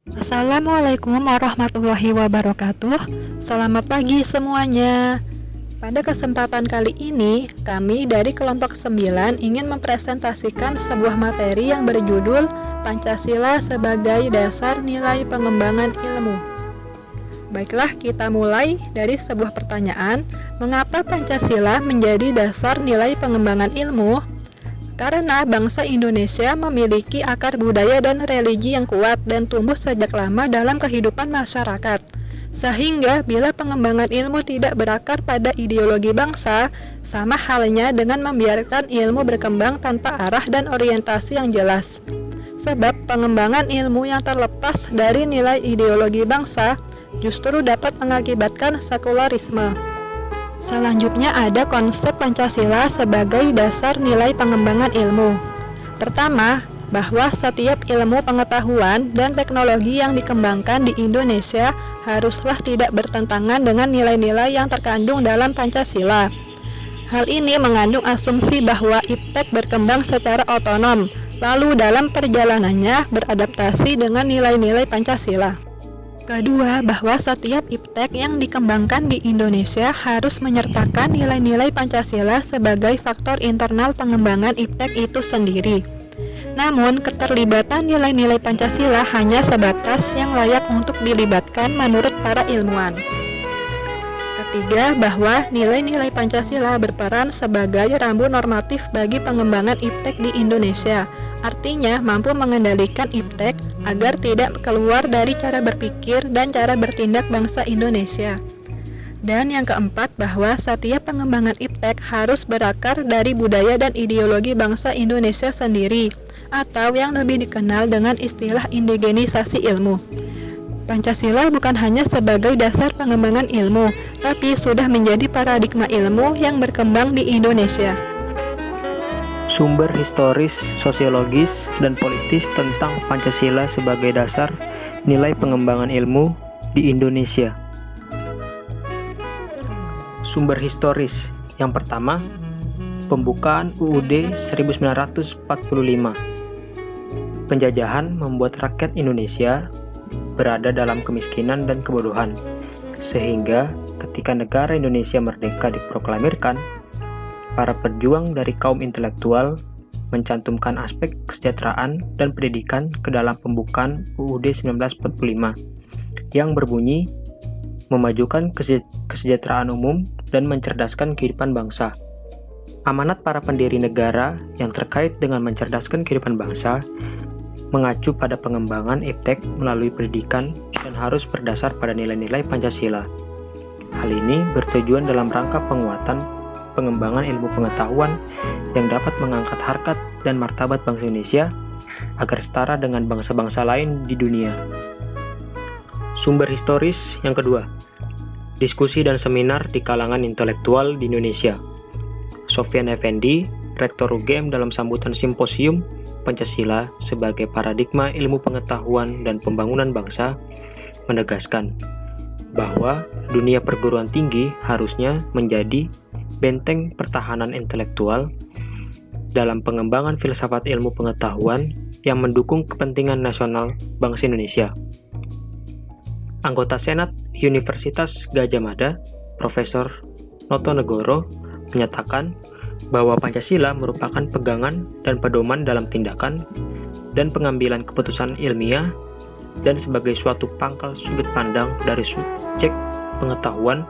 Assalamualaikum warahmatullahi wabarakatuh. Selamat pagi semuanya. Pada kesempatan kali ini, kami dari kelompok 9 ingin mempresentasikan sebuah materi yang berjudul Pancasila sebagai dasar nilai pengembangan ilmu. Baiklah, kita mulai dari sebuah pertanyaan, mengapa Pancasila menjadi dasar nilai pengembangan ilmu? Karena bangsa Indonesia memiliki akar budaya dan religi yang kuat dan tumbuh sejak lama dalam kehidupan masyarakat. Sehingga bila pengembangan ilmu tidak berakar pada ideologi bangsa, sama halnya dengan membiarkan ilmu berkembang tanpa arah dan orientasi yang jelas. Sebab pengembangan ilmu yang terlepas dari nilai ideologi bangsa justru dapat mengakibatkan sekularisme. Selanjutnya ada konsep Pancasila sebagai dasar nilai pengembangan ilmu. Pertama, bahwa setiap ilmu pengetahuan dan teknologi yang dikembangkan di Indonesia haruslah tidak bertentangan dengan nilai-nilai yang terkandung dalam Pancasila. Hal ini mengandung asumsi bahwa IPTEK berkembang secara otonom, lalu dalam perjalanannya beradaptasi dengan nilai-nilai Pancasila. Kedua, bahwa setiap IPTEK yang dikembangkan di Indonesia harus menyertakan nilai-nilai Pancasila sebagai faktor internal pengembangan IPTEK itu sendiri. Namun, keterlibatan nilai-nilai Pancasila hanya sebatas yang layak untuk dilibatkan menurut para ilmuwan. Ketiga, bahwa nilai-nilai Pancasila berperan sebagai rambu normatif bagi pengembangan IPTEK di Indonesia. Artinya, mampu mengendalikan IPTEK agar tidak keluar dari cara berpikir dan cara bertindak bangsa Indonesia. Dan yang keempat, bahwa setiap pengembangan IPTEK harus berakar dari budaya dan ideologi bangsa Indonesia sendiri, atau yang lebih dikenal dengan istilah indigenisasi ilmu. Pancasila bukan hanya sebagai dasar pengembangan ilmu, tapi sudah menjadi paradigma ilmu yang berkembang di Indonesia. Sumber historis, sosiologis, dan politis tentang Pancasila sebagai dasar nilai pengembangan ilmu di Indonesia. Sumber historis yang pertama, pembukaan UUD 1945. Penjajahan membuat rakyat Indonesia berada dalam kemiskinan dan kebodohan, sehingga ketika negara Indonesia merdeka diproklamirkan, para pejuang dari kaum intelektual mencantumkan aspek kesejahteraan dan pendidikan ke dalam pembukaan UUD 1945 yang berbunyi memajukan kesejahteraan umum dan mencerdaskan kehidupan bangsa. Amanat para pendiri negara yang terkait dengan mencerdaskan kehidupan bangsa mengacu pada pengembangan IPTEK melalui pendidikan dan harus berdasar pada nilai-nilai Pancasila. Hal ini bertujuan dalam rangka penguatan pengembangan ilmu pengetahuan yang dapat mengangkat harkat dan martabat bangsa Indonesia agar setara dengan bangsa-bangsa lain di dunia. Sumber historis yang kedua, diskusi dan seminar di kalangan intelektual di Indonesia. Sofyan Effendi, Rektor UGM dalam sambutan simposium Pancasila sebagai paradigma ilmu pengetahuan dan pembangunan bangsa, menegaskan bahwa dunia perguruan tinggi harusnya menjadi benteng pertahanan intelektual dalam pengembangan filsafat ilmu pengetahuan yang mendukung kepentingan nasional bangsa Indonesia. Anggota Senat Universitas Gadjah Mada, Profesor Notonegoro, menyatakan bahwa Pancasila merupakan pegangan dan pedoman dalam tindakan dan pengambilan keputusan ilmiah dan sebagai suatu pangkal sudut pandang dari subjek pengetahuan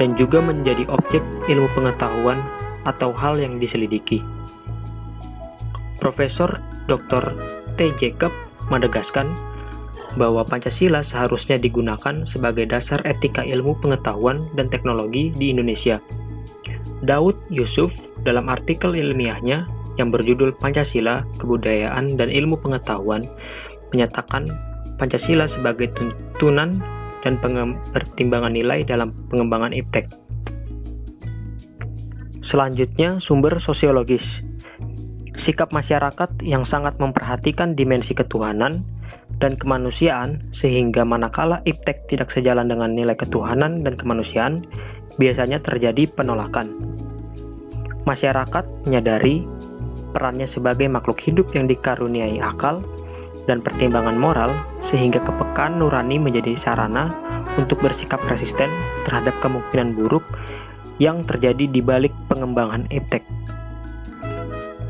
dan juga menjadi objek ilmu pengetahuan atau hal yang diselidiki. Profesor Dr. T. Jacob menegaskan bahwa Pancasila seharusnya digunakan sebagai dasar etika ilmu pengetahuan dan teknologi di Indonesia. Daud Yusuf dalam artikel ilmiahnya yang berjudul Pancasila, Kebudayaan dan Ilmu Pengetahuan menyatakan Pancasila sebagai tuntunan dan pertimbangan nilai dalam pengembangan IPTEK. Selanjutnya, sumber sosiologis. Sikap masyarakat yang sangat memperhatikan dimensi ketuhanan dan kemanusiaan sehingga manakala IPTEK tidak sejalan dengan nilai ketuhanan dan kemanusiaan, biasanya terjadi penolakan. Masyarakat menyadari perannya sebagai makhluk hidup yang dikaruniai akal dan pertimbangan moral sehingga kepekaan nurani menjadi sarana untuk bersikap resisten terhadap kemungkinan buruk yang terjadi di balik pengembangan iptek.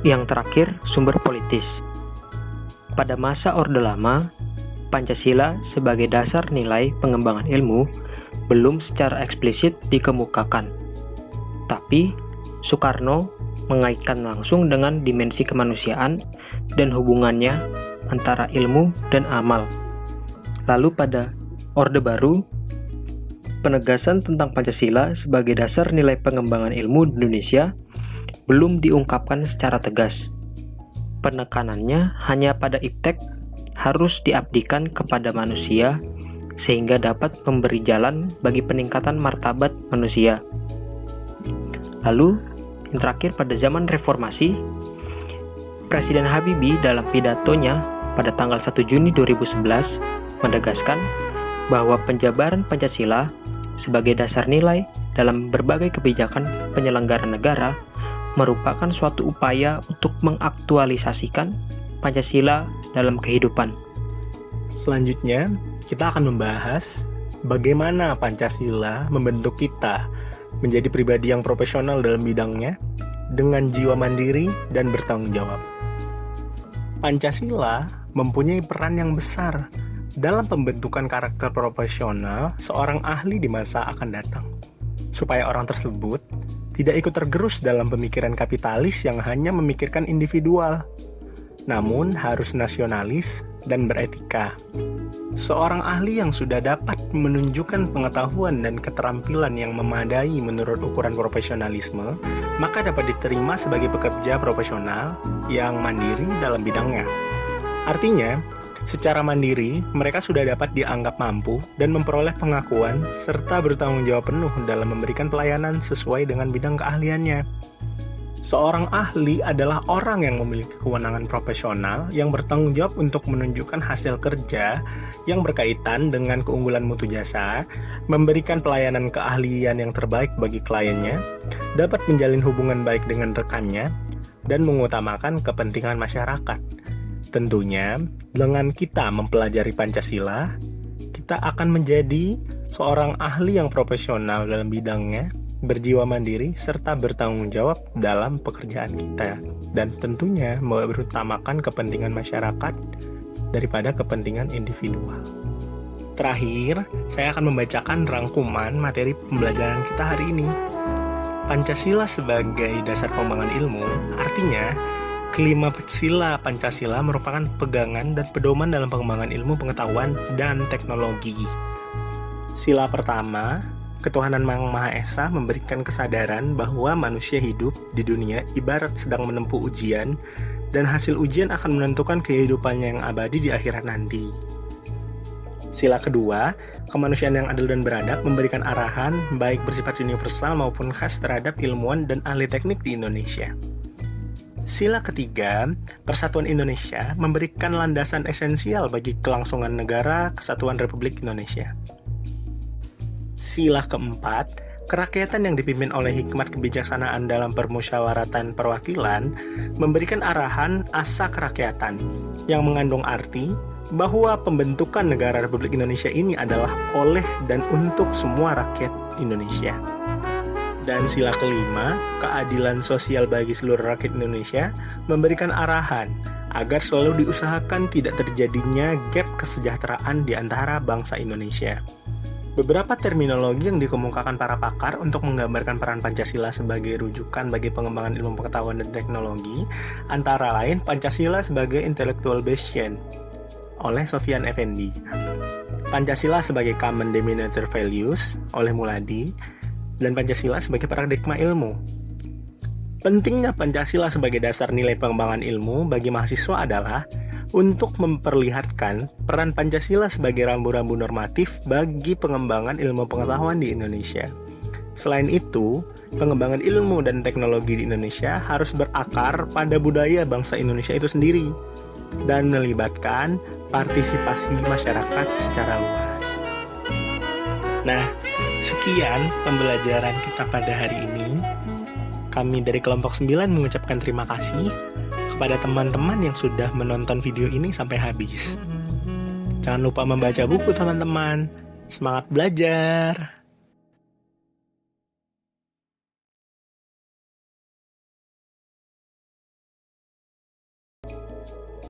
Yang terakhir, sumber politis. Pada masa Orde Lama, Pancasila sebagai dasar nilai pengembangan ilmu belum secara eksplisit dikemukakan. Tapi, Soekarno mengaitkan langsung dengan dimensi kemanusiaan dan hubungannya antara ilmu dan amal. Lalu pada Orde Baru, penegasan tentang Pancasila sebagai dasar nilai pengembangan ilmu di Indonesia belum diungkapkan secara tegas. Penekanannya hanya pada iptek harus diabdikan kepada manusia sehingga dapat memberi jalan bagi peningkatan martabat manusia. Lalu, yang terakhir pada zaman reformasi, Presiden Habibie dalam pidatonya pada tanggal 1 Juni 2011 menegaskan bahwa penjabaran Pancasila sebagai dasar nilai dalam berbagai kebijakan penyelenggaraan negara merupakan suatu upaya untuk mengaktualisasikan Pancasila dalam kehidupan. Selanjutnya, kita akan membahas bagaimana Pancasila membentuk kita menjadi pribadi yang profesional dalam bidangnya dengan jiwa mandiri dan bertanggung jawab. Pancasila mempunyai peran yang besar dalam pembentukan karakter profesional seorang ahli di masa akan datang, supaya orang tersebut tidak ikut tergerus dalam pemikiran kapitalis yang hanya memikirkan individual, namun harus nasionalis dan beretika. Seorang ahli yang sudah dapat menunjukkan pengetahuan dan keterampilan yang memadai menurut ukuran profesionalisme, maka dapat diterima sebagai pekerja profesional yang mandiri dalam bidangnya. Artinya, secara mandiri, mereka sudah dapat dianggap mampu dan memperoleh pengakuan serta bertanggung jawab penuh dalam memberikan pelayanan sesuai dengan bidang keahliannya. Seorang ahli adalah orang yang memiliki kewenangan profesional yang bertanggung jawab untuk menunjukkan hasil kerja yang berkaitan dengan keunggulan mutu jasa, memberikan pelayanan keahlian yang terbaik bagi kliennya, dapat menjalin hubungan baik dengan rekannya, dan mengutamakan kepentingan masyarakat. Tentunya, dengan kita mempelajari Pancasila, kita akan menjadi seorang ahli yang profesional dalam bidangnya, berjiwa mandiri, serta bertanggung jawab dalam pekerjaan kita. Dan tentunya berutamakan kepentingan masyarakat daripada kepentingan individual. Terakhir, saya akan membacakan rangkuman materi pembelajaran kita hari ini. Pancasila sebagai dasar pengembangan ilmu, artinya kelima sila Pancasila merupakan pegangan dan pedoman dalam pengembangan ilmu pengetahuan dan teknologi. Sila pertama, ketuhanan Yang Maha Esa memberikan kesadaran bahwa manusia hidup di dunia ibarat sedang menempuh ujian, dan hasil ujian akan menentukan kehidupannya yang abadi di akhirat nanti. Sila kedua, kemanusiaan yang adil dan beradab memberikan arahan baik bersifat universal maupun khas terhadap ilmuwan dan ahli teknik di Indonesia. Sila ketiga, Persatuan Indonesia memberikan landasan esensial bagi kelangsungan negara Kesatuan Republik Indonesia. Sila keempat, kerakyatan yang dipimpin oleh hikmat kebijaksanaan dalam permusyawaratan perwakilan memberikan arahan asa kerakyatan yang mengandung arti bahwa pembentukan negara Republik Indonesia ini adalah oleh dan untuk semua rakyat Indonesia. Dan sila kelima, keadilan sosial bagi seluruh rakyat Indonesia memberikan arahan agar selalu diusahakan tidak terjadinya gap kesejahteraan di antara bangsa Indonesia. Beberapa terminologi yang dikemukakan para pakar untuk menggambarkan peran Pancasila sebagai rujukan bagi pengembangan ilmu pengetahuan dan teknologi, antara lain Pancasila sebagai intellectual bastion oleh Sofyan Effendi, Pancasila sebagai common denominator values oleh Muladi, dan Pancasila sebagai paradigma ilmu. Pentingnya Pancasila sebagai dasar nilai pengembangan ilmu bagi mahasiswa adalah untuk memperlihatkan peran Pancasila sebagai rambu-rambu normatif bagi pengembangan ilmu pengetahuan di Indonesia. Selain itu, pengembangan ilmu dan teknologi di Indonesia harus berakar pada budaya bangsa Indonesia itu sendiri dan melibatkan partisipasi masyarakat secara luas. Nah, sekian pembelajaran kita pada hari ini. Kami dari kelompok 9 mengucapkan terima kasih. kepada teman-teman yang sudah menonton video ini sampai habis. Jangan lupa membaca buku teman-teman. Semangat belajar!